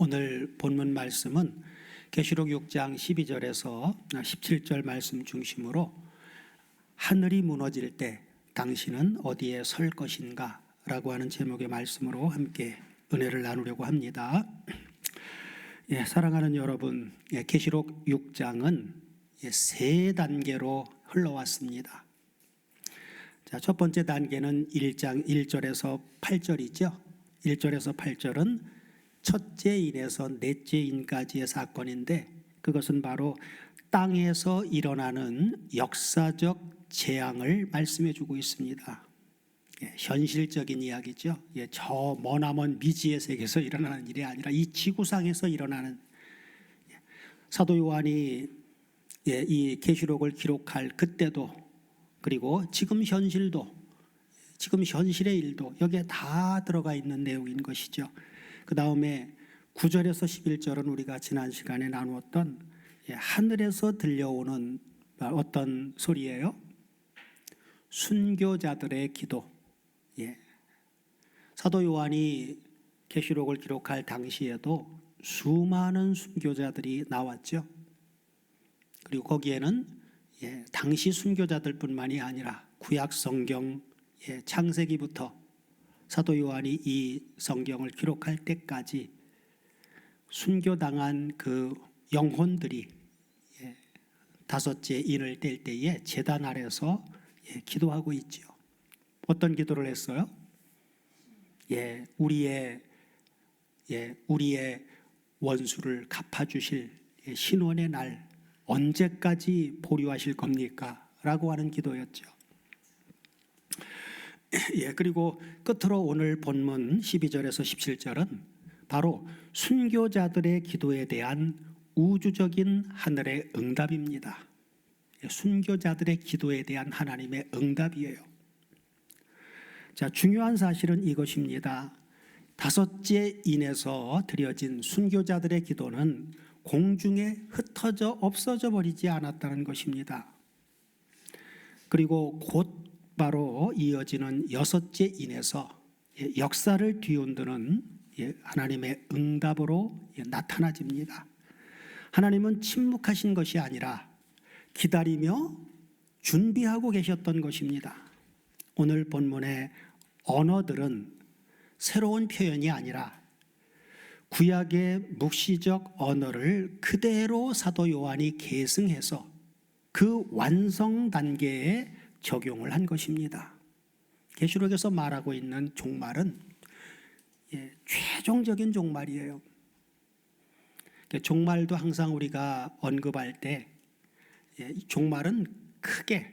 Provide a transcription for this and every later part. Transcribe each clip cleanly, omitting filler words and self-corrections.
오늘 본문 말씀은 계시록 6장 12절에서 17절 말씀 중심으로 하늘이 무너질 때 당신은 어디에 설 것인가 라고 하는 제목의 말씀으로 함께 은혜를 나누려고 합니다. 사랑하는 여러분, 계시록 6장은 세 단계로 흘러왔습니다. 첫 번째 단계는 1장 1절에서 8절이죠. 1절에서 8절은 첫째 인에서 넷째 인까지의 사건인데, 그것은 바로 땅에서 일어나는 역사적 재앙을 말씀해 주고 있습니다. 현실적인 이야기죠. 저 머나먼 미지의 세계에서 일어나는 일이 아니라 이 지구상에서 일어나는, 사도 요한이 이 계시록을 기록할 그때도, 그리고 지금 현실도, 지금 현실의 일도 여기에 다 들어가 있는 내용인 것이죠. 그 다음에 9절에서 11절은 우리가 지난 시간에 나누었던 하늘에서 들려오는 어떤 소리예요? 순교자들의 기도. 사도 요한이 계시록을 기록할 당시에도 수많은 순교자들이 나왔죠. 그리고 거기에는 당시 순교자들뿐만이 아니라 구약 성경 창세기부터 사도 요한이 이 성경을 기록할 때까지 순교당한 그 영혼들이 다섯째 인을 뗄 때에 제단 아래서 기도하고 있죠. 어떤 기도를 했어요? 우리의 원수를 갚아주실 신원의 날 언제까지 보류하실 겁니까? 라고 하는 기도였죠. 그리고 끝으로 오늘 본문 12절에서 17절은 바로 순교자들의 기도에 대한 우주적인 하늘의 응답입니다. 순교자들의 기도에 대한 하나님의 응답이에요. 중요한 사실은 이것입니다. 다섯째 인에서 드려진 순교자들의 기도는 공중에 흩어져 없어져 버리지 않았다는 것입니다. 그리고 곧 바로 이어지는 여섯째 인에서 역사를 뒤흔드는 하나님의 응답으로 나타나집니다. 하나님은 침묵하신 것이 아니라 기다리며 준비하고 계셨던 것입니다. 오늘 본문의 언어들은 새로운 표현이 아니라 구약의 묵시적 언어를 그대로 사도 요한이 계승해서 그 완성 단계에 적용을 한 것입니다. 계시록에서 말하고 있는 종말은 최종적인 종말이에요. 종말도 항상 우리가 언급할 때 종말은 크게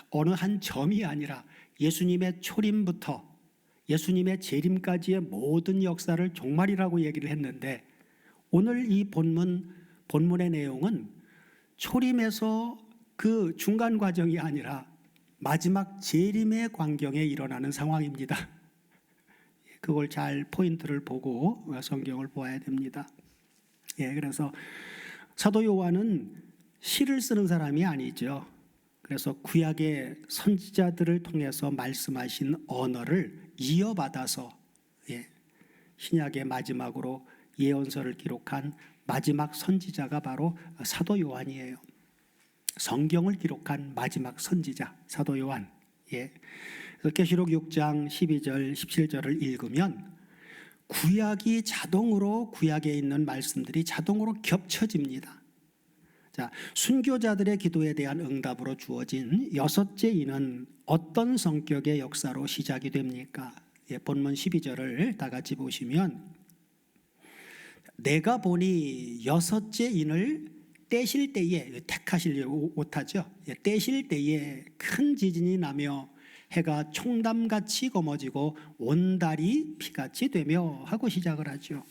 어느 한 점이 아니라 예수님의 초림부터 예수님의 재림까지의 모든 역사를 종말이라고 얘기를 했는데, 오늘 이 본문의 내용은 초림에서 그 중간 과정이 아니라 마지막 재림의 광경에 일어나는 상황입니다. 그걸 잘 포인트를 보고 성경을 보아야 됩니다. 그래서 사도 요한은 시를 쓰는 사람이 아니죠. 그래서 구약의 선지자들을 통해서 말씀하신 언어를 이어받아서 신약의 마지막으로 예언서를 기록한 마지막 선지자가 바로 사도 요한이에요. 성경을 기록한 마지막 선지자 사도 요한. 그래서 계시록 6장 12절 17절을 읽으면 구약이 자동으로, 구약에 있는 말씀들이 자동으로 겹쳐집니다. 순교자들의 기도에 대한 응답으로 주어진 여섯째 인은 어떤 성격의 역사로 시작이 됩니까? 본문 12절을 다 같이 보시면, 내가 보니 여섯째 인을 떼실 때에, 택하시려고 못하죠. 떼실 때에 큰 지진이 나며 해가 총담같이 검어지고 온 달이 피같이 되며 하고 시작을 하죠.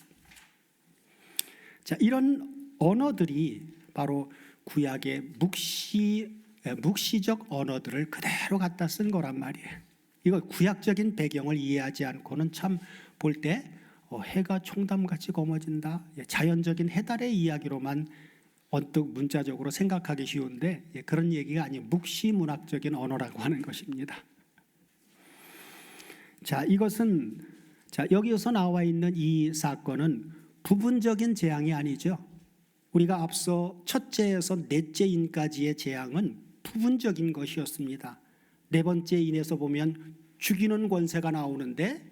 이런 언어들이 바로 구약의 묵시적 언어들을 그대로 갖다 쓴 거란 말이에요. 이거 구약적인 배경을 이해하지 않고는 참 볼 때 해가 총담같이 검어진다, 자연적인 해달의 이야기로만 언뜻 문자적으로 생각하기 쉬운데, 그런 얘기가 아니에요. 묵시문학적인 언어라고 하는 것입니다. 이것은 여기서 나와 있는 이 사건은 부분적인 재앙이 아니죠. 우리가 앞서 첫째에서 넷째 인까지의 재앙은 부분적인 것이었습니다. 네 번째 인에서 보면 죽이는 권세가 나오는데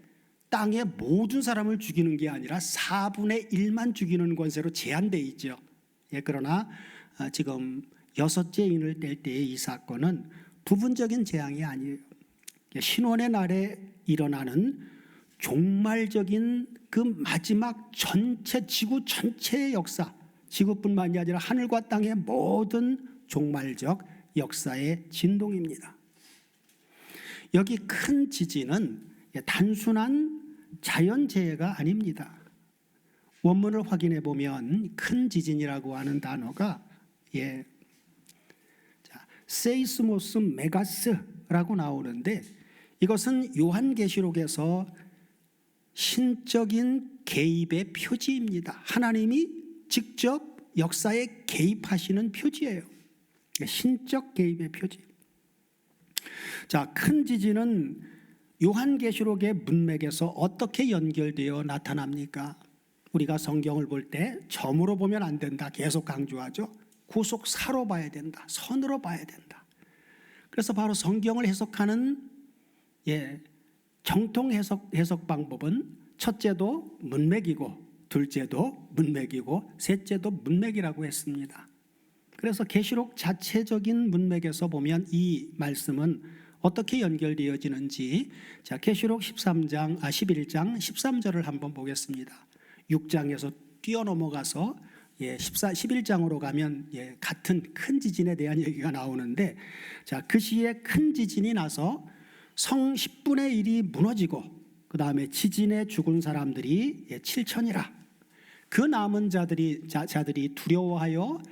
땅의 모든 사람을 죽이는 게 아니라 4분의 1만 죽이는 권세로 제한되어 있죠. 그러나 지금 여섯째 인을 뗄 때의 이 사건은 부분적인 재앙이 아니에요. 신원의 날에 일어나는 종말적인 그 마지막 전체 지구 전체의 역사, 지구뿐만이 아니라 하늘과 땅의 모든 종말적 역사의 진동입니다. 여기 큰 지진은 단순한 자연재해가 아닙니다. 원문을 확인해 보면 큰 지진이라고 하는 단어가 세이스모스 메가스라고 나오는데, 이것은 요한계시록에서 신적인 개입의 표지입니다. 하나님이 직접 역사에 개입하시는 표지예요. 신적 개입의 표지. 자, 큰 지진은 요한계시록의 문맥에서 어떻게 연결되어 나타납니까? 우리가 성경을 볼 때 점으로 보면 안 된다, 계속 강조하죠. 구속사로 봐야 된다, 선으로 봐야 된다. 그래서 바로 성경을 해석하는 정통 해석 방법은 첫째도 문맥이고, 둘째도 문맥이고, 셋째도 문맥이라고 했습니다. 그래서 계시록 자체적인 문맥에서 보면 이 말씀은 어떻게 연결되어지는지, 자, 계시록 11장 13절을 한번 보겠습니다. 6장에서 뛰어넘어가서 11장으로 가면 같은 큰 지진에 대한 얘기가 나오는데, 자, 그 시에 큰 지진이 나서 성 10분의 1이 무너지고, 그 다음에 지진에 죽은 사람들이 7천이라. 그 남은 자들이 두려워하여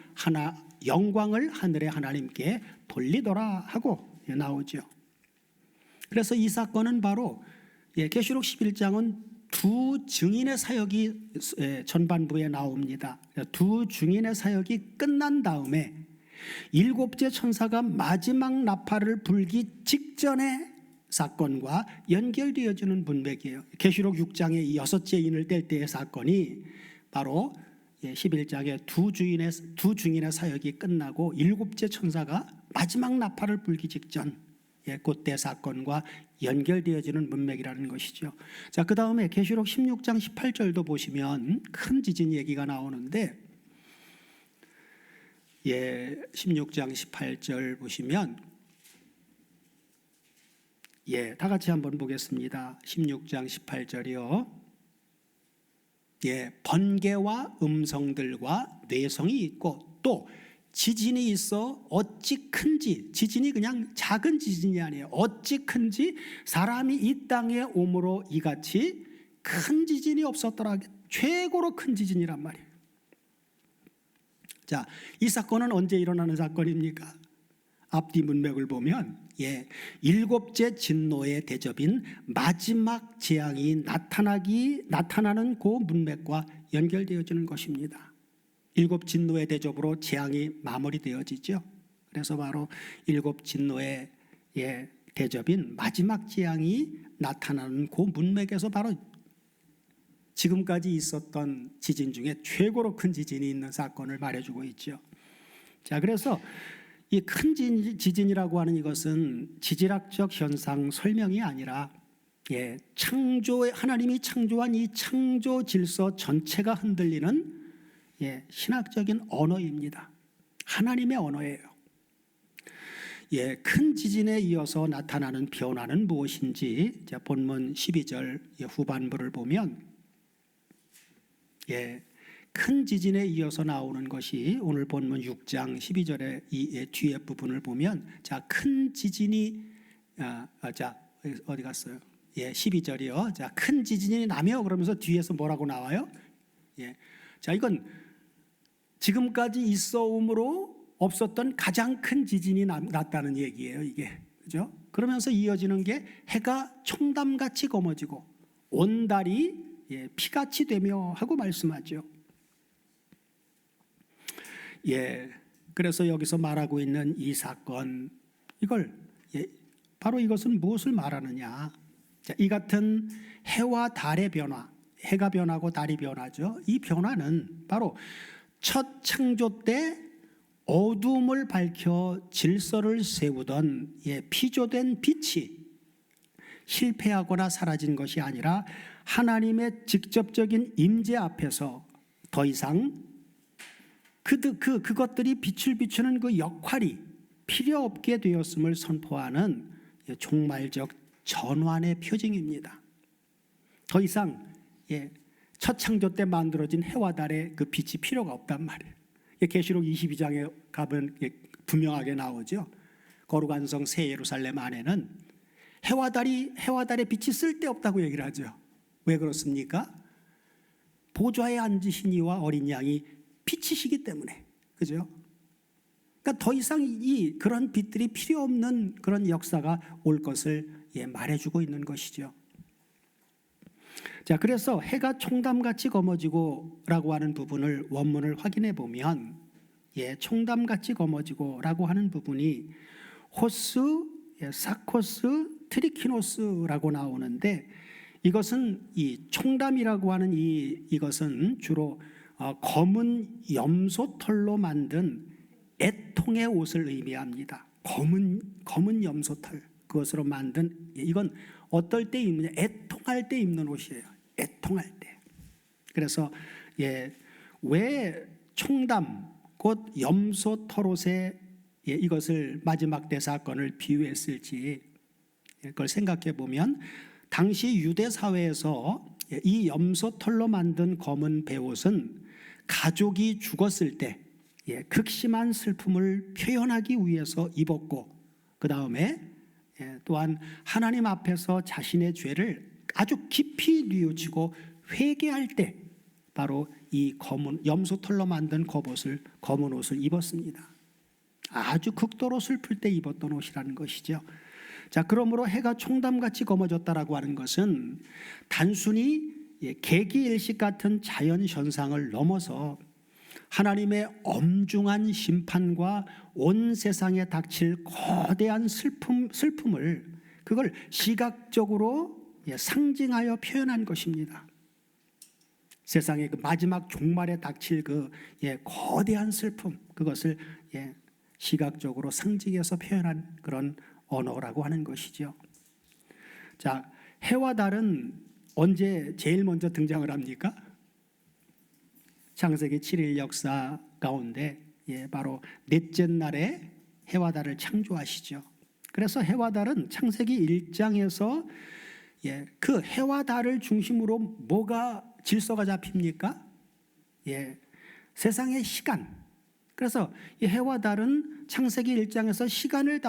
영광을 하늘의 하나님께 돌리더라 하고 나오죠. 그래서 이 사건은 바로 계시록 11장은 두 증인의 사역이 전반부에 나옵니다. 두 증인의 사역이 끝난 다음에 일곱째 천사가 마지막 나팔을 불기 직전의 사건과 연결되어지는 문맥이에요. 계시록 6장의 이 여섯째 인을 뗄 때의 사건이 바로 11장의 두 증인의 사역이 끝나고 일곱째 천사가 마지막 나팔을 불기 직전, 그때 사건과 연결되어지는 문맥이라는 것이죠. 자, 그 다음에 계시록 16장 18절도 보시면 큰 지진 얘기가 나오는데, 16장 18절 보시면 다 같이 한번 보겠습니다. 16장 18절이요. 번개와 음성들과 뇌성이 있고, 또 지진이 있어 어찌 큰지, 지진이 그냥 작은 지진이 아니에요. 어찌 큰지 사람이 이 땅에 오므로 이같이 큰 지진이 없었더라. 최고로 큰 지진이란 말이에요. 자, 이 사건은 언제 일어나는 사건입니까? 앞뒤 문맥을 보면 일곱째 진노의 대접인 마지막 재앙이 나타나는 그 문맥과 연결되어지는 것입니다. 일곱 진노의 대접으로 재앙이 마무리되어지죠. 그래서 바로 일곱 진노의 대접인 마지막 재앙이 나타나는 그 문맥에서 바로 지금까지 있었던 지진 중에 최고로 큰 지진이 있는 사건을 말해주고 있죠. 자, 그래서 이 큰 지진이라고 하는 이것은 지질학적 현상 설명이 아니라 하나님이 창조한 이 창조 질서 전체가 흔들리는 신학적인 언어입니다. 하나님의 언어예요. 큰 지진에 이어서 나타나는 변화는 무엇인지, 자, 본문 12절 후반부를 보면 큰 지진에 이어서 나오는 것이 오늘 본문 6장 12절의 이 뒤에 부분을 보면, 자, 큰 지진이 어디 갔어요? 12절이요. 자, 큰 지진이 나며, 그러면서 뒤에서 뭐라고 나와요? 자, 이건 지금까지 있어 오므로 없었던 가장 큰 지진이 났다는 얘기예요, 이게. 그죠? 그러면서 이어지는 게 해가 총담같이 검어지고 온 달이 피같이 되며 하고 말씀하죠. 그래서 여기서 말하고 있는 이 사건, 바로 이것은 무엇을 말하느냐? 자, 이 같은 해와 달의 변화, 해가 변하고 달이 변하죠. 이 변화는 바로 첫 창조 때 어둠을 밝혀 질서를 세우던 피조된 빛이 실패하거나 사라진 것이 아니라 하나님의 직접적인 임재 앞에서 더 이상 그것들이 빛을 비추는 그 역할이 필요 없게 되었음을 선포하는 종말적 전환의 표징입니다. 더 이상 첫 창조 때 만들어진 해와 달의 그 빛이 필요가 없단 말이에요. 계시록 22장에 가면 분명하게 나오죠. 거룩한 성 새 예루살렘 안에는 해와 달의 빛이 쓸데없다고 얘기를 하죠. 왜 그렇습니까? 보좌에 앉으신 이와 어린 양이 빛이시기 때문에. 그죠? 그러니까 더 이상 그런 빛들이 필요 없는 그런 역사가 올 것을 말해주고 있는 것이죠. 자, 그래서 해가 총담같이 검어지고라고 하는 부분을 원문을 확인해 보면 총담같이 검어지고라고 하는 부분이 호스, 사코스, 트리키노스라고 나오는데 이것은 이 총담이라고 하는 이것은 주로 검은 염소털로 만든 애통의 옷을 의미합니다. 검은 염소털 그것으로 만든 이건 어떨 때 입느냐? 애통할 때 입는 옷이에요. 애통할 때. 그래서 왜 총담 곧 염소털 옷에 이것을 마지막 때 사건을 비유했을지 그걸 생각해 보면 당시 유대 사회에서 이 염소털로 만든 검은 베옷은 가족이 죽었을 때 극심한 슬픔을 표현하기 위해서 입었고 그 다음에 또한 하나님 앞에서 자신의 죄를 아주 깊이 뉘우치고 회개할 때 바로 이 검은 염소털로 만든 검은 옷을 입었습니다. 아주 극도로 슬플 때 입었던 옷이라는 것이죠. 자, 그러므로 해가 총담같이 검어졌다라고 하는 것은 단순히 계기일식 같은 자연 현상을 넘어서 하나님의 엄중한 심판과 온 세상에 닥칠 거대한 슬픔을 그걸 시각적으로 상징하여 표현한 것입니다. 세상의 그 마지막 종말에 닥칠 그 거대한 슬픔 그것을 시각적으로 상징해서 표현한 그런 언어라고 하는 것이죠. 자, 해와 달은 언제 제일 먼저 등장을 합니까? 창세기 7일 역사 가운데 바로 넷째 날에 해와 달을 창조하시죠. 그래서 해와 달은 창세기 1장에서 그 해와 달을 중심으로 뭐가 질서가 잡힙니까? 세상의 시간. 그래서 이 해와 달은 창세기 1장에서 시간을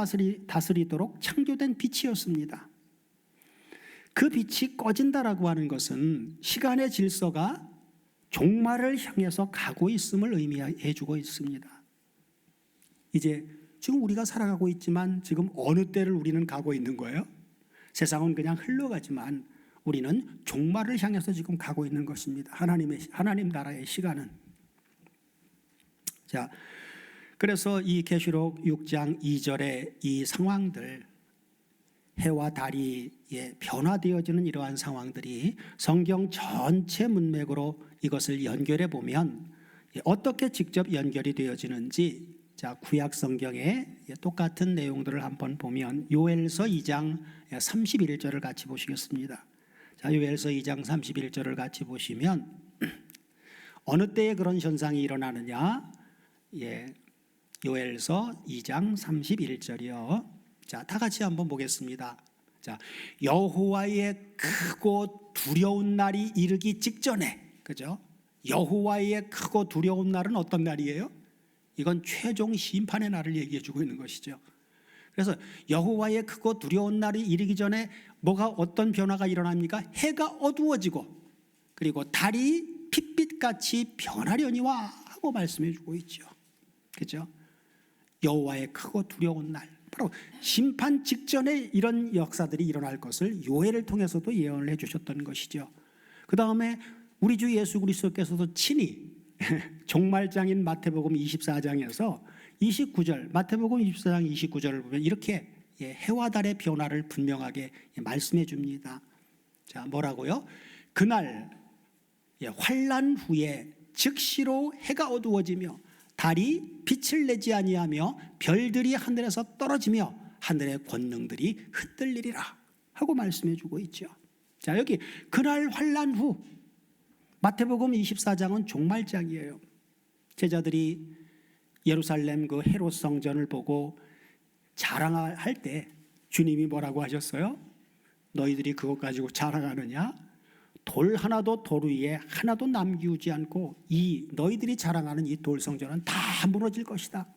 다스리도록 창조된 빛이었습니다. 그 빛이 꺼진다라고 하는 것은 시간의 질서가 종말을 향해서 가고 있음을 의미해 주고 있습니다. 이제 지금 우리가 살아가고 있지만 지금 어느 때를 우리는 가고 있는 거예요? 세상은 그냥 흘러가지만 우리는 종말을 향해서 지금 가고 있는 것입니다. 하나님 나라의 시간은. 자, 그래서 이 계시록 6장 2절의 이 상황들 해와 달이 변화되어지는 이러한 상황들이 성경 전체 문맥으로 이것을 연결해 보면 어떻게 직접 연결이 되어지는지 자, 구약 성경의 똑같은 내용들을 한번 보면 요엘서 2장 31절을 같이 보시겠습니다. 자, 요엘서 2장 31절을 같이 보시면 어느 때에 그런 현상이 일어나느냐? 요엘서 2장 31절이요. 자, 다 같이 한번 보겠습니다. 자, 여호와의 크고 두려운 날이 이르기 직전에, 그죠? 여호와의 크고 두려운 날은 어떤 날이에요? 이건 최종 심판의 날을 얘기해 주고 있는 것이죠. 그래서 여호와의 크고 두려운 날이 이르기 전에 어떤 변화가 일어납니까? 해가 어두워지고 그리고 달이 핏빛같이 변하려니와 하고 말씀해 주고 있죠. 그죠? 여호와의 크고 두려운 날, 바로 심판 직전에 이런 역사들이 일어날 것을 요엘을 통해서도 예언을 해주셨던 것이죠. 그 다음에 우리 주 예수 그리스도께서도 친히 종말장인 마태복음 24장에서 29절, 마태복음 24장 29절을 보면 이렇게 해와 달의 변화를 분명하게 말씀해 줍니다. 자, 뭐라고요? 그날 환난 후에 즉시로 해가 어두워지며 달이 빛을 내지 아니하며 별들이 하늘에서 떨어지며 하늘의 권능들이 흔들리리라 하고 말씀해 주고 있죠. 자, 여기 그날 환난 후, 마태복음 24장은 종말장이에요. 제자들이 예루살렘 그 헤롯 성전을 보고 자랑할 때 주님이 뭐라고 하셨어요? 너희들이 그것 가지고 자랑하느냐? 돌 하나도 돌 위에 하나도 남기우지 않고 이 너희들이 자랑하는 이 돌 성전은 다 무너질 것이다.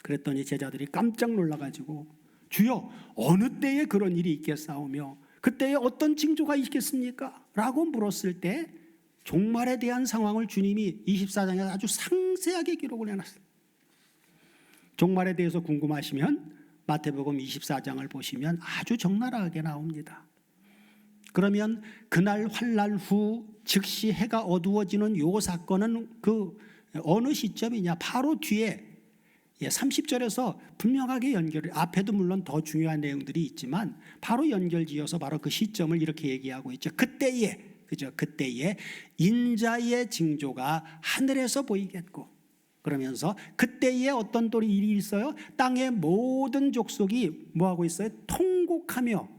그랬더니 제자들이 깜짝 놀라가지고 주여 어느 때에 그런 일이 있겠사오며 그때에 어떤 징조가 있겠습니까? 라고 물었을 때 종말에 대한 상황을 주님이 24장에 아주 상세하게 기록을 해놨어요. 종말에 대해서 궁금하시면 마태복음 24장을 보시면 아주 적나라하게 나옵니다. 그러면 그날 환난 후 즉시 해가 어두워지는 요 사건은 그 어느 시점이냐? 바로 뒤에 30절에서 분명하게 앞에도 물론 더 중요한 내용들이 있지만 바로 연결지어서 바로 그 시점을 이렇게 얘기하고 있죠. 그때에 인자의 징조가 하늘에서 보이겠고, 그러면서 그때에 어떤 또 일이 있어요? 땅의 모든 족속이 뭐하고 있어요? 통곡하며,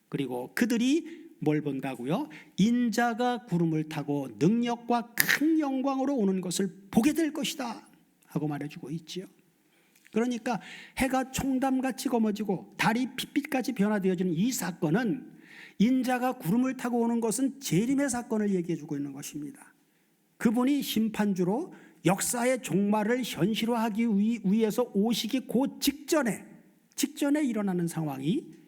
그리고 그들이 뭘 본다고요? 인자가 구름을 타고 능력과 큰 영광으로 오는 것을 보게 될 것이다 하고 말해주고 있지요. 그러니까 해가 총담같이 검어지고 달이 핏빛같이 변화되어지는 이 사건은 인자가 구름을 타고 오는 것은 재림의 사건을 얘기해주고 있는 것입니다. 그분이 심판주로 역사의 종말을 현실화하기 위해서 오시기 그 직전에 일어나는 상황이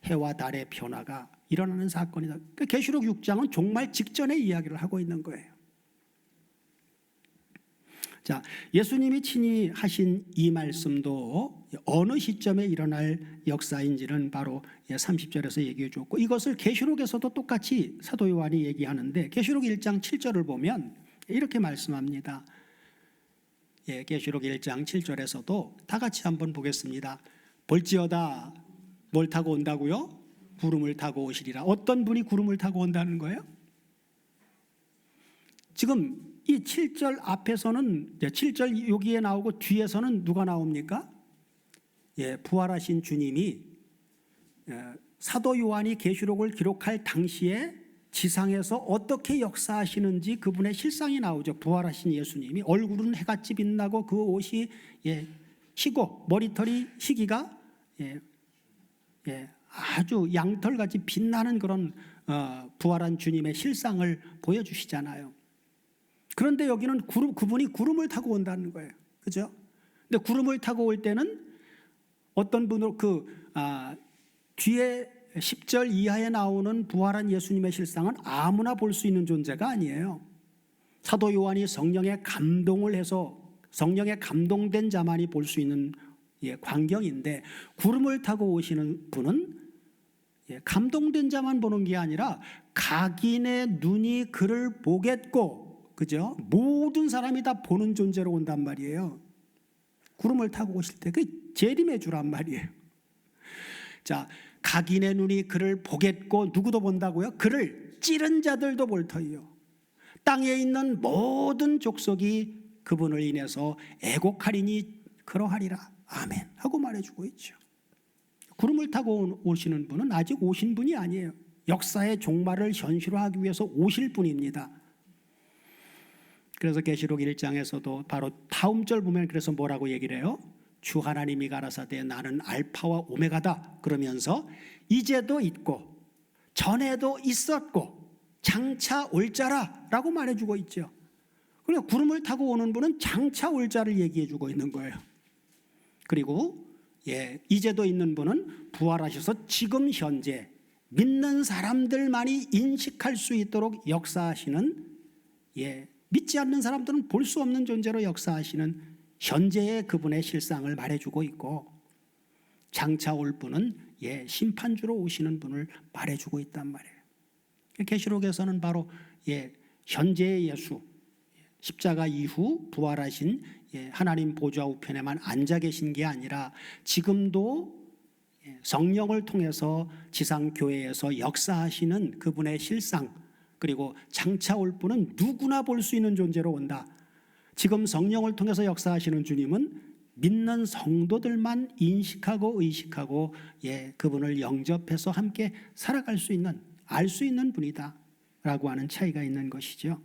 해와 달의 변화가 일어나는 사건이다. 그러니까 계시록 6장은 종말 직전의 이야기를 하고 있는 거예요. 자, 예수님이 친히 하신 이 말씀도 어느 시점에 일어날 역사인지는 바로 30절에서 얘기해 줬고, 이것을 계시록에서도 똑같이 사도 요한이 얘기하는데 계시록 1장 7절을 보면 이렇게 말씀합니다. 계시록 1장 7절에서도 다 같이 한번 보겠습니다. 볼지어다 뭘 타고 온다고요? 구름을 타고 오시리라. 어떤 분이 구름을 타고 온다는 거예요? 지금 이 7절 앞에서는 7절 여기에 나오고 뒤에서는 누가 나옵니까? 부활하신 주님이 사도 요한이 계시록을 기록할 당시에 지상에서 어떻게 역사하시는지 그분의 실상이 나오죠. 부활하신 예수님이 얼굴은 해같이 빛나고 그 옷이 희고 머리털이 희기가 아주 양털같이 빛나는 그런 부활한 주님의 실상을 보여주시잖아요. 그런데 여기는 그분이 구름을 타고 온다는 거예요. 그죠? 근데 구름을 타고 올 때는 어떤 분으로 뒤에 10절 이하에 나오는 부활한 예수님의 실상은 아무나 볼 수 있는 존재가 아니에요. 사도 요한이 성령에 감동을 해서 성령에 감동된 자만이 볼 수 있는 광경인데, 구름을 타고 오시는 분은 감동된 자만 보는 게 아니라 각인의 눈이 그를 보겠고, 그죠? 모든 사람이 다 보는 존재로 온단 말이에요. 구름을 타고 오실 때 그 재림의 주란 말이에요. 자, 각인의 눈이 그를 보겠고, 누구도 본다고요? 그를 찌른 자들도 볼 터이요. 땅에 있는 모든 족속이 그분을 인해서 애곡하리니 그러하리라. 아멘 하고 말해주고 있죠. 구름을 타고 오시는 분은 아직 오신 분이 아니에요. 역사의 종말을 현실화하기 위해서 오실 분입니다. 그래서 계시록 1장에서도 바로 다음 절 보면 그래서 뭐라고 얘기를 해요? 주 하나님이 가라사대 나는 알파와 오메가다 그러면서 이제도 있고 전에도 있었고 장차 올 자라 라고 말해주고 있죠. 그러니까 구름을 타고 오는 분은 장차 올 자를 얘기해주고 있는 거예요. 그리고 이제도 있는 분은 부활하셔서 지금 현재 믿는 사람들만이 인식할 수 있도록 역사하시는, 믿지 않는 사람들은 볼 수 없는 존재로 역사하시는 현재의 그분의 실상을 말해주고 있고, 장차 올 분은 심판주로 오시는 분을 말해주고 있단 말이에요. 계시록에서는 바로 현재의 예수, 십자가 이후 부활하신 하나님 보좌 우편에만 앉아 계신 게 아니라 지금도 성령을 통해서 지상교회에서 역사하시는 그분의 실상, 그리고 장차 올 분은 누구나 볼 수 있는 존재로 온다. 지금 성령을 통해서 역사하시는 주님은 믿는 성도들만 인식하고 의식하고 그분을 영접해서 함께 살아갈 수 있는, 알 수 있는 분이다 라고 하는 차이가 있는 것이죠.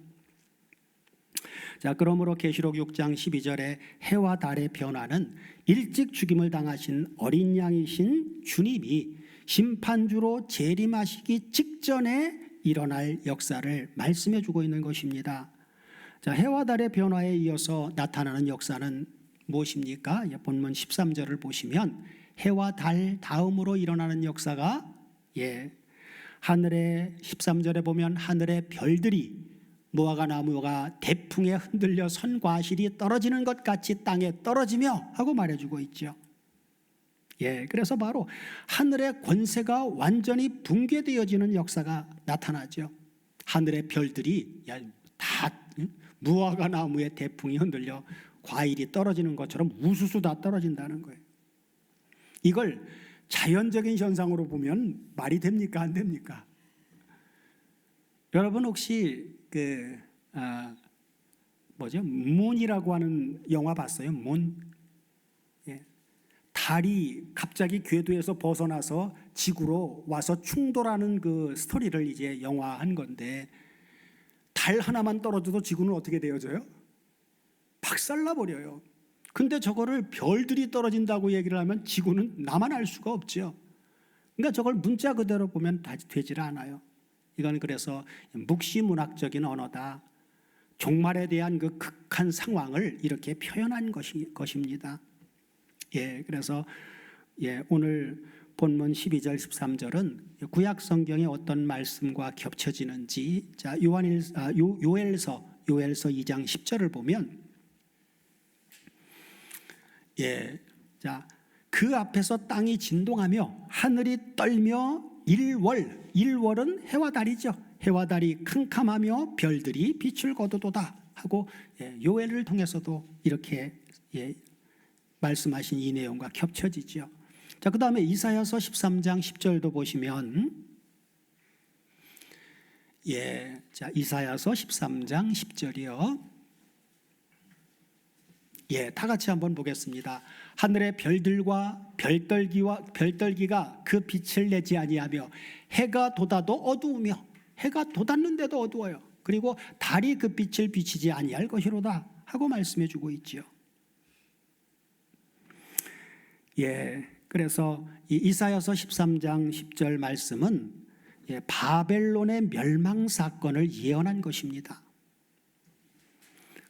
자, 그러므로 계시록 6장 12절에 해와 달의 변화는 일찍 죽임을 당하신 어린 양이신 주님이 심판주로 재림하시기 직전에 일어날 역사를 말씀해 주고 있는 것입니다. 자, 해와 달의 변화에 이어서 나타나는 역사는 무엇입니까? 본문 13절을 보시면 해와 달 다음으로 일어나는 역사가 하늘의 13절에 보면 하늘의 별들이 무화과 나무가 대풍에 흔들려 선 과실이 떨어지는 것 같이 땅에 떨어지며 하고 말해주고 있죠. 그래서 바로 하늘의 권세가 완전히 붕괴되어지는 역사가 나타나죠. 하늘의 별들이 다 무화과 나무에 대풍이 흔들려 과일이 떨어지는 것처럼 우수수 다 떨어진다는 거예요. 이걸 자연적인 현상으로 보면 말이 됩니까? 안 됩니까? 여러분 혹시 문이라고 하는 영화 봤어요? 문? 달이 갑자기 궤도에서 벗어나서 지구로 와서 충돌하는 그 스토리를 이제 영화한 건데, 달 하나만 떨어져도 지구는 어떻게 되어져요? 박살나 버려요. 근데 저거를 별들이 떨어진다고 얘기를 하면 지구는 나만 알 수가 없죠. 그러니까 저걸 문자 그대로 보면 되질 않아요. 이건 그래서 묵시문학적인 언어다. 종말에 대한 그 극한 상황을 이렇게 표현한 것입니다. 그래서 오늘 본문 12절 13절은 구약 성경의 어떤 말씀과 겹쳐지는지, 자, 요엘서 2장 10절을 보면 자, 그 앞에서 땅이 진동하며 하늘이 떨며 일월은 해와 달이죠. 해와 달이 캄캄하며 별들이 빛을 거두도다 하고 요엘을 통해서도 이렇게 말씀하신 이 내용과 겹쳐지죠. 자, 그 다음에 이사야서 13장 10절도 보시면 자, 이사야서 13장 10절이요. 다 같이 한번 보겠습니다. 하늘의 별들과 별떨기가 그 빛을 내지 아니하며 해가 돋아도 어두우며, 해가 돋았는데도 어두워요. 그리고 달이 그 빛을 비치지 아니할 것이로다 하고 말씀해 주고 있죠. 그래서 이 이사야서 13장 10절 말씀은 바벨론의 멸망 사건을 예언한 것입니다.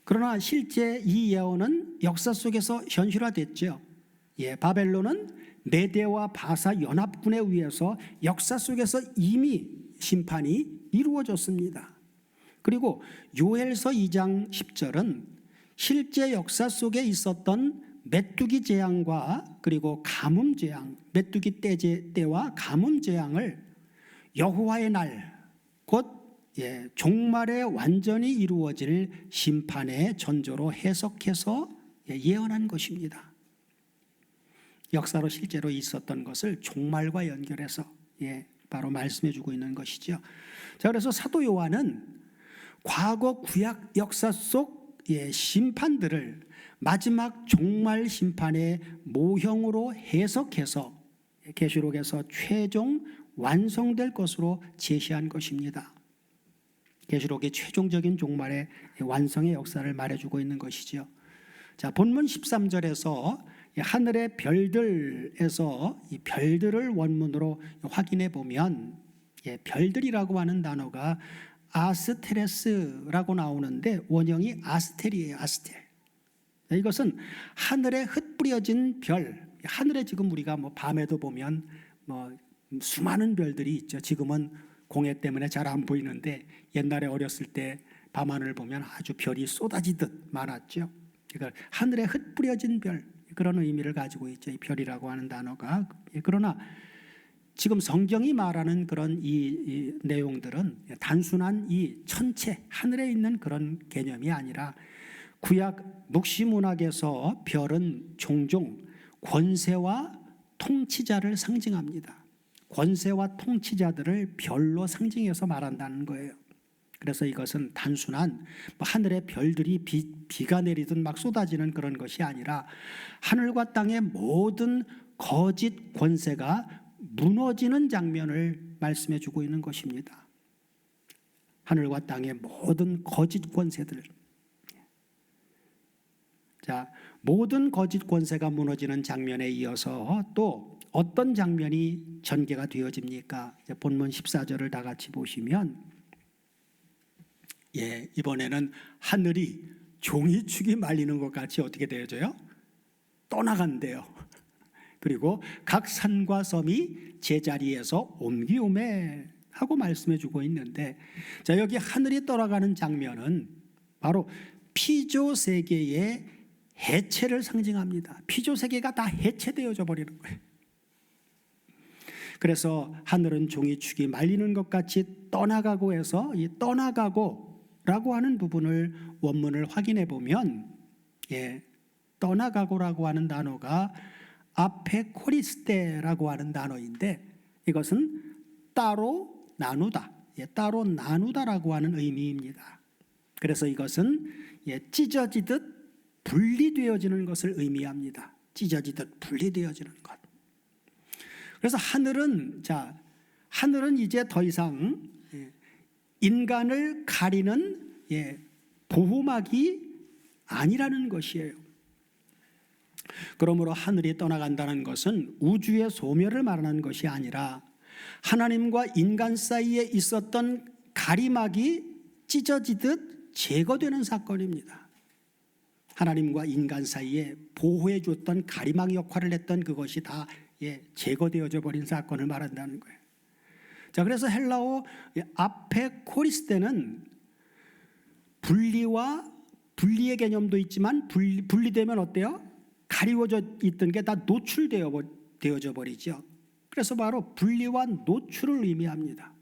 그러나 실제 이 예언은 역사 속에서 현실화됐죠. 바벨론은 메대와 바사 연합군에 의해서 역사 속에서 이미 심판이 이루어졌습니다. 그리고 요엘서 2장 10절은 실제 역사 속에 있었던 메뚜기 재앙과 그리고 가뭄 재앙, 메뚜기 때와 가뭄 재앙을 여호와의 날, 곧 종말에 완전히 이루어질 심판의 전조로 해석해서 예언한 것입니다. 역사로 실제로 있었던 것을 종말과 연결해서 바로 말씀해 주고 있는 것이죠. 자, 그래서 사도 요한은 과거 구약 역사 속 심판들을 마지막 종말 심판의 모형으로 해석해서 계시록에서 최종 완성될 것으로 제시한 것입니다. 계시록의 최종적인 종말의 완성의 역사를 말해주고 있는 것이죠. 자, 본문 13절에서 하늘의 별들에서 이 별들을 원문으로 확인해 보면 별들이라고 하는 단어가 아스테레스라고 나오는데 원형이 아스텔이에요. 아스텔. 이것은 하늘에 흩뿌려진 별. 하늘에 지금 우리가 밤에도 보면 수많은 별들이 있죠. 지금은 공해 때문에 잘 안 보이는데 옛날에 어렸을 때 밤하늘 보면 아주 별이 쏟아지듯 많았죠. 그러니까 하늘에 흩뿌려진 별, 그런 의미를 가지고 있죠. 이 별이라고 하는 단어가. 그러나 지금 성경이 말하는 그런 이 내용들은 단순한 이 천체, 하늘에 있는 그런 개념이 아니라 구약 묵시문학에서 별은 종종 권세와 통치자를 상징합니다. 권세와 통치자들을 별로 상징해서 말한다는 거예요. 그래서 이것은 단순한 하늘의 별들이 비가 내리듯 막 쏟아지는 그런 것이 아니라 하늘과 땅의 모든 거짓 권세가 무너지는 장면을 말씀해 주고 있는 것입니다. 하늘과 땅의 모든 거짓 권세들. 자, 모든 거짓 권세가 무너지는 장면에 이어서 또 어떤 장면이 전개가 되어집니까? 본문 14절을 다 같이 보시면 이번에는 하늘이 종이축이 말리는 것 같이 어떻게 되어져요? 떠나간대요. 그리고 각 산과 섬이 제자리에서 옮기오매 하고 말씀해 주고 있는데, 자, 여기 하늘이 떠나가는 장면은 바로 피조 세계의 해체를 상징합니다. 피조 세계가 다 해체되어져 버리는 거예요. 그래서 하늘은 종이축이 말리는 것 같이 떠나가고 해서 이 떠나가고라고 하는 부분을 원문을 확인해 보면 떠나가고라고 하는 단어가 아페코리스테라고 하는 단어인데, 이것은 따로 나누다, 따로 나누다라고 하는 의미입니다. 그래서 이것은 찢어지듯 분리되어지는 것을 의미합니다. 찢어지듯 분리되어지는 것. 그래서 하늘은 이제 더 이상 인간을 가리는 보호막이 아니라는 것이에요. 그러므로 하늘이 떠나간다는 것은 우주의 소멸을 말하는 것이 아니라 하나님과 인간 사이에 있었던 가리막이 찢어지듯 제거되는 사건입니다. 하나님과 인간 사이에 보호해 줬던 가리막 역할을 했던 그것이 다 제거되어져 버린 사건을 말한다는 거예요. 자, 그래서 헬라어 아페코리스테는 분리의 개념도 있지만 분리되면 어때요? 가리워져 있던 게 다 노출되어져 버리죠. 그래서 바로 분리와 노출을 의미합니다.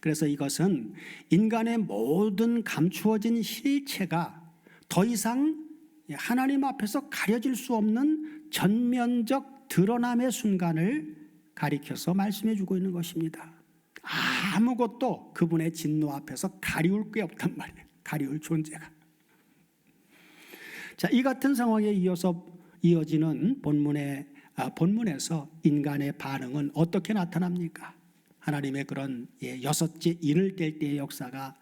그래서 이것은 인간의 모든 감추어진 실체가 더 이상 하나님 앞에서 가려질 수 없는 전면적 드러남의 순간을 가리켜서 말씀해 주고 있는 것입니다. 아무것도 그분의 진노 앞에서 가리울 게 없단 말이에요. 가리울 존재가. 자, 이 같은 상황에 이어지는 본문에서 인간의 반응은 어떻게 나타납니까? 하나님의 그런 여섯째 인을 뗄 때의 역사가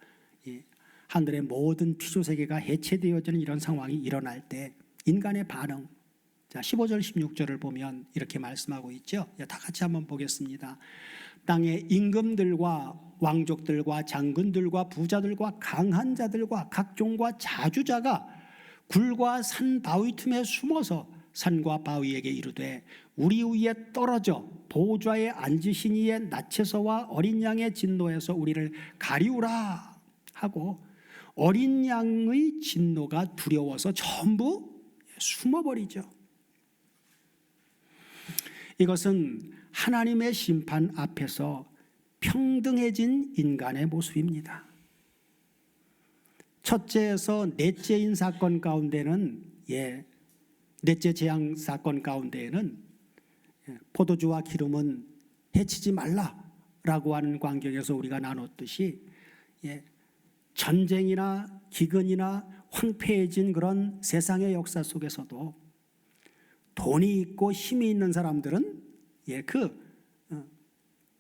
하늘의 모든 피조세계가 해체되어지는 이런 상황이 일어날 때 인간의 반응. 자, 15절 16절을 보면 이렇게 말씀하고 있죠. 다 같이 한번 보겠습니다. 땅의 임금들과 왕족들과 장군들과 부자들과 강한 자들과 각종과 자주자가 굴과 산 바위 틈에 숨어서 산과 바위에게 이르되 우리 위에 떨어져 보좌에 앉으신 이의 낯에서와 어린 양의 진노에서 우리를 가리우라 하고 어린 양의 진노가 두려워서 전부 숨어버리죠. 이것은 하나님의 심판 앞에서 평등해진 인간의 모습입니다. 첫째에서 넷째인 사건 가운데는 넷째 재앙 사건 가운데에는 포도주와 기름은 해치지 말라라고 하는 광경에서 우리가 나눴듯이 전쟁이나 기근이나 황폐해진 그런 세상의 역사 속에서도 돈이 있고 힘이 있는 사람들은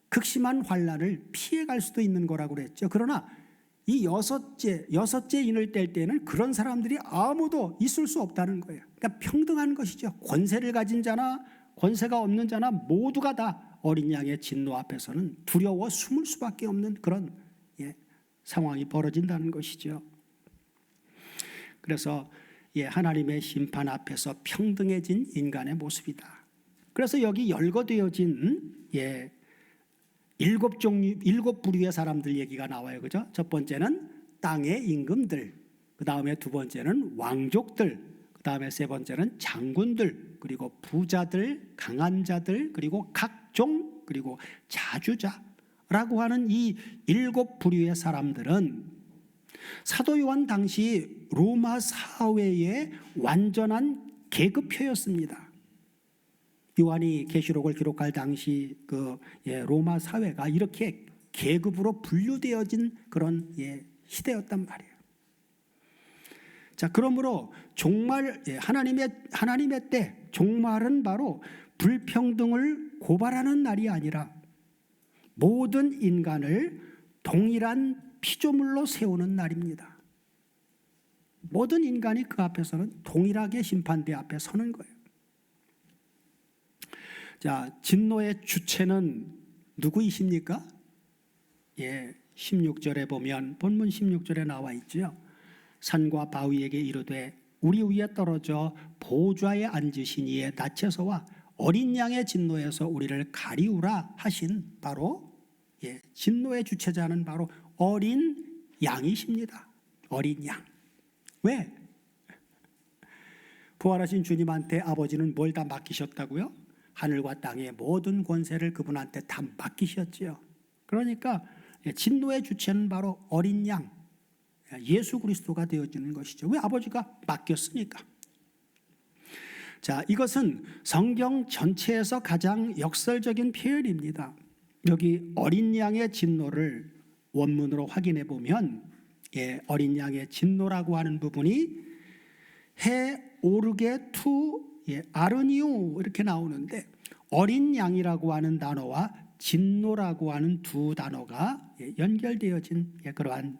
극심한 환난을 피해갈 수도 있는 거라고 그랬죠. 그러나 이 여섯째 인을 뗄 때는 그런 사람들이 아무도 있을 수 없다는 거예요. 그러니까 평등한 것이죠. 권세를 가진 자나 권세가 없는 자나 모두가 다 어린 양의 진노 앞에서는 두려워 숨을 수밖에 없는 그런 상황이 벌어진다는 것이죠. 그래서 하나님의 심판 앞에서 평등해진 인간의 모습이다. 그래서 여기 열거되어진 일곱 부류의 사람들 얘기가 나와요. 그죠? 첫 번째는 땅의 임금들, 그 다음에 두 번째는 왕족들, 그 다음에 세 번째는 장군들, 그리고 부자들, 강한 자들, 그리고 각종, 그리고 자주자라고 하는 이 일곱 부류의 사람들은 사도 요한 당시 로마 사회의 완전한 계급표였습니다. 요한이 계시록을 기록할 당시 로마 사회가 이렇게 계급으로 분류되어진 그런 시대였단 말이에요. 자, 그러므로 종말, 하나님의 때 종말은 바로 불평등을 고발하는 날이 아니라 모든 인간을 동일한 피조물로 세우는 날입니다. 모든 인간이 그 앞에서는 동일하게 심판대 앞에 서는 거예요. 자, 진노의 주체는 누구이십니까? 16절에 보면, 본문 16절에 나와 있죠. 산과 바위에게 이르되 우리 위에 떨어져 보좌에 앉으신 이의 낯에서와 어린 양의 진노에서 우리를 가리우라 하신 바로 진노의 주체자는 바로 어린 양이십니다. 어린 양. 왜? 부활하신 주님한테 아버지는 뭘 다 맡기셨다고요? 하늘과 땅의 모든 권세를 그분한테 다 맡기셨지요. 그러니까 진노의 주체는 바로 어린 양, 예수 그리스도가 되어지는 것이죠. 왜? 아버지가 맡겼으니까. 자, 이것은 성경 전체에서 가장 역설적인 표현입니다. 여기 어린 양의 진노를 원문으로 확인해 보면 어린 양의 진노라고 하는 부분이 해 오르게 투 아르니우 이렇게 나오는데, 어린 양이라고 하는 단어와 진노라고 하는 두 단어가 연결되어진 그러한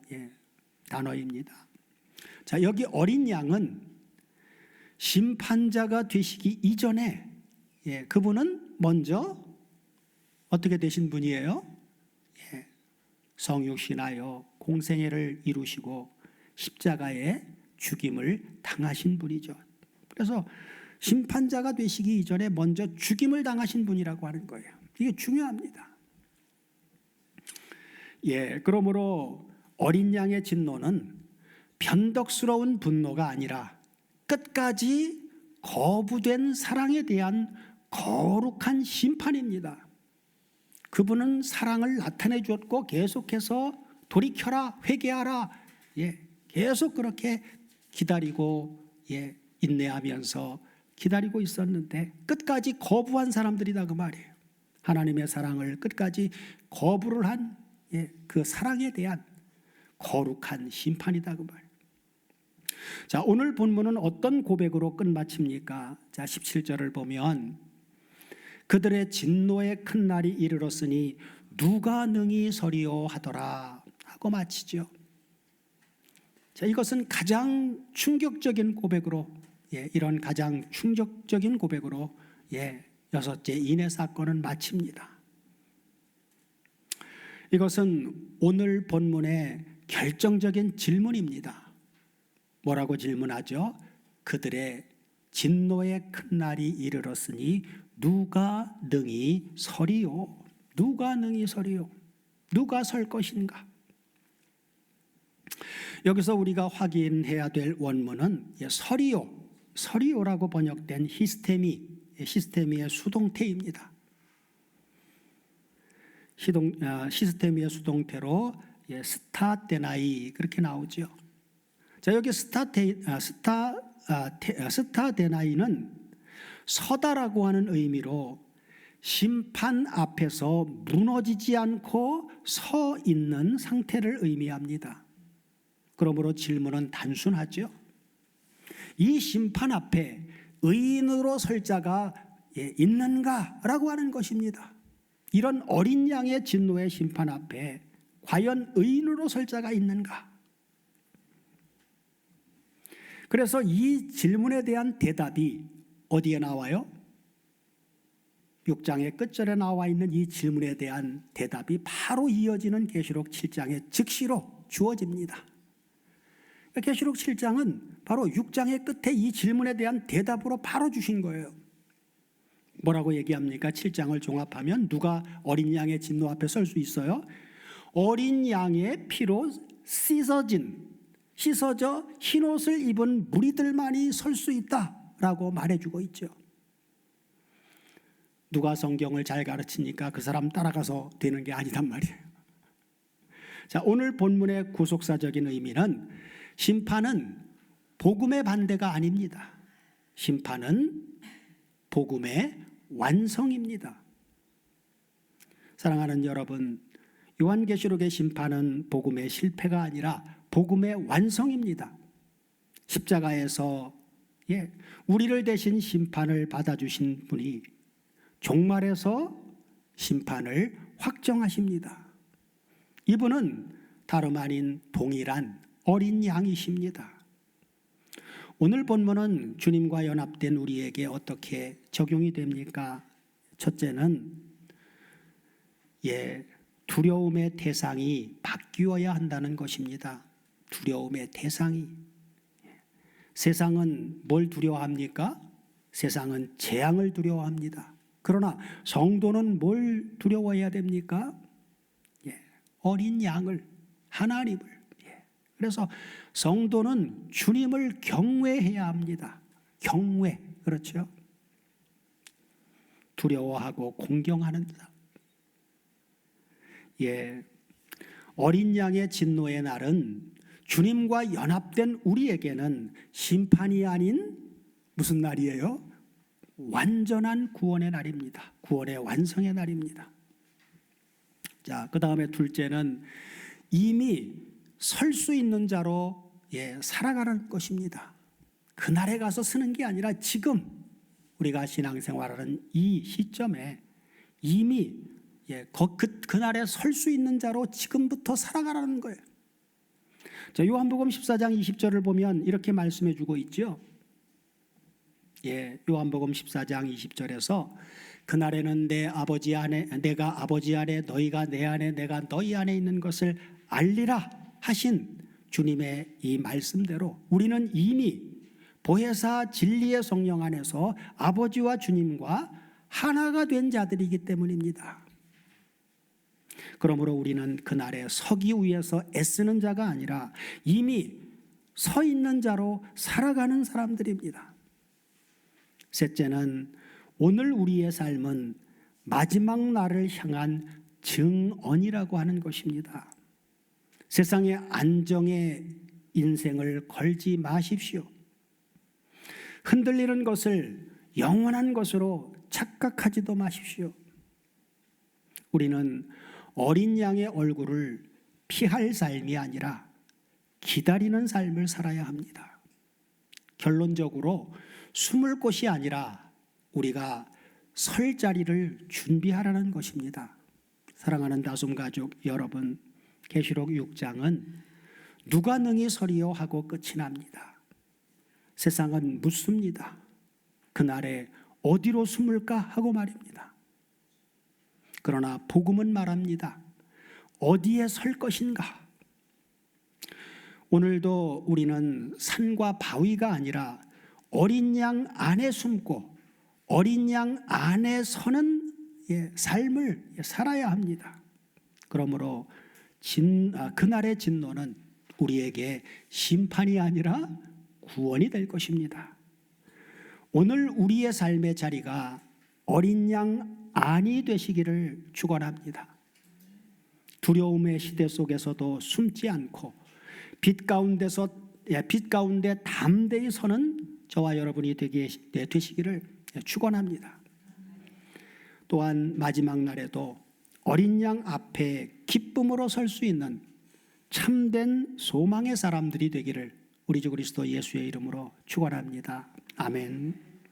단어입니다. 자, 여기 어린 양은 심판자가 되시기 이전에 그분은 먼저 어떻게 되신 분이에요? 성육신하여 공생애를 이루시고 십자가에 죽임을 당하신 분이죠. 그래서 심판자가 되시기 이전에 먼저 죽임을 당하신 분이라고 하는 거예요. 이게 중요합니다. 그러므로 어린 양의 진노는 변덕스러운 분노가 아니라 끝까지 거부된 사랑에 대한 거룩한 심판입니다. 그분은 사랑을 나타내 주었고 계속해서 돌이켜라, 회개하라, 계속 그렇게 기다리고 인내하면서 기다리고 있었는데 끝까지 거부한 사람들이다 그 말이에요. 하나님의 사랑을 끝까지 거부를 한 그 사랑에 대한 거룩한 심판이다 그 말이에요. 자, 오늘 본문은 어떤 고백으로 끝마칩니까? 자, 17절을 보면 그들의 진노의 큰 날이 이르렀으니 누가 능히 서리요 하더라 하고 마치죠. 자, 이것은 가장 충격적인 고백으로 이런 가장 충격적인 고백으로 여섯째 인해 사건은 마칩니다. 이것은 오늘 본문의 결정적인 질문입니다. 뭐라고 질문하죠? 그들의 진노의 큰 날이 이르렀으니 누가 능히 서리요? 누가 능히 서리요? 누가 설 것인가? 여기서 우리가 확인해야 될 원문은 서리요라고 번역된 히스테미의 수동태입니다. 히스테미의 수동태로 스타데나이 그렇게 나오죠. 자, 여기 스타데나이는 서다라고 하는 의미로 심판 앞에서 무너지지 않고 서 있는 상태를 의미합니다. 그러므로 질문은 단순하죠. 이 심판 앞에 의인으로 설 자가 있는가라고 하는 것입니다. 이런 어린 양의 진노의 심판 앞에 과연 의인으로 설 자가 있는가? 그래서 이 질문에 대한 대답이 어디에 나와요? 6장의 끝절에 나와 있는 이 질문에 대한 대답이 바로 이어지는 계시록 7장에 즉시로 주어집니다. 계시록 7장은 바로 6장의 끝에 이 질문에 대한 대답으로 바로 주신 거예요. 뭐라고 얘기합니까? 7장을 종합하면 누가 어린 양의 진노 앞에 설 수 있어요? 어린 양의 피로 씻어져 흰옷을 입은 무리들만이 설 수 있다라고 말해주고 있죠. 누가 성경을 잘 가르치니까 그 사람 따라가서 되는 게 아니단 말이에요. 자, 오늘 본문의 구속사적인 의미는 심판은 복음의 반대가 아닙니다. 심판은 복음의 완성입니다. 사랑하는 여러분, 요한계시록의 심판은 복음의 실패가 아니라 복음의 완성입니다. 십자가에서 우리를 대신 심판을 받아주신 분이 종말에서 심판을 확정하십니다. 이분은 다름 아닌 동일한 어린 양이십니다. 오늘 본문은 주님과 연합된 우리에게 어떻게 적용이 됩니까? 첫째는 두려움의 대상이 바뀌어야 한다는 것입니다. 두려움의 대상이. 세상은 뭘 두려워합니까? 세상은 재앙을 두려워합니다. 그러나 성도는 뭘 두려워해야 됩니까? 어린 양을, 하나님을. 그래서 성도는 주님을 경외해야 합니다. 경외, 그렇죠? 두려워하고 공경하는 자. 어린 양의 진노의 날은 주님과 연합된 우리에게는 심판이 아닌 무슨 날이에요? 완전한 구원의 날입니다. 구원의 완성의 날입니다. 자, 그 다음에 둘째는 이미 설 수 있는 자로 살아가는 것입니다. 그날에 가서 서는 게 아니라 지금 우리가 신앙생활하는 이 시점에 이미 그날에 설 수 있는 자로 지금부터 살아가라는 거예요. 자, 요한복음 14장 20절을 보면 이렇게 말씀해 주고 있죠. 요한복음 14장 20절에서 그날에는 내가 아버지 안에 너희가 내 안에 내가 너희 안에 있는 것을 알리라 하신 주님의 이 말씀대로 우리는 이미 보혜사 진리의 성령 안에서 아버지와 주님과 하나가 된 자들이기 때문입니다. 그러므로 우리는 그날에 서기 위해서 애쓰는 자가 아니라 이미 서 있는 자로 살아가는 사람들입니다. 셋째는 오늘 우리의 삶은 마지막 날을 향한 증언이라고 하는 것입니다. 세상의 안정에 인생을 걸지 마십시오. 흔들리는 것을 영원한 것으로 착각하지도 마십시오. 우리는 어린 양의 얼굴을 피할 삶이 아니라 기다리는 삶을 살아야 합니다. 결론적으로 숨을 곳이 아니라 우리가 설 자리를 준비하라는 것입니다. 사랑하는 다솜 가족 여러분, 계시록 6장은 누가 능히 서리요 하고 끝이 납니다. 세상은 묻습니다. 그날에 어디로 숨을까 하고 말입니다. 그러나 복음은 말합니다. 어디에 설 것인가? 오늘도 우리는 산과 바위가 아니라 어린 양 안에 숨고 어린 양 안에 서는 삶을 살아야 합니다. 그러므로 그날의 진노는 우리에게 심판이 아니라 구원이 될 것입니다. 오늘 우리의 삶의 자리가 어린 양 안이 되시기를 축원합니다. 두려움의 시대 속에서도 숨지 않고 빛 가운데 담대히 서는 저와 여러분이 되시기를 축원합니다. 또한 마지막 날에도 어린 양 앞에 기쁨으로 설 수 있는 참된 소망의 사람들이 되기를 우리 주 그리스도 예수의 이름으로 축원합니다. 아멘.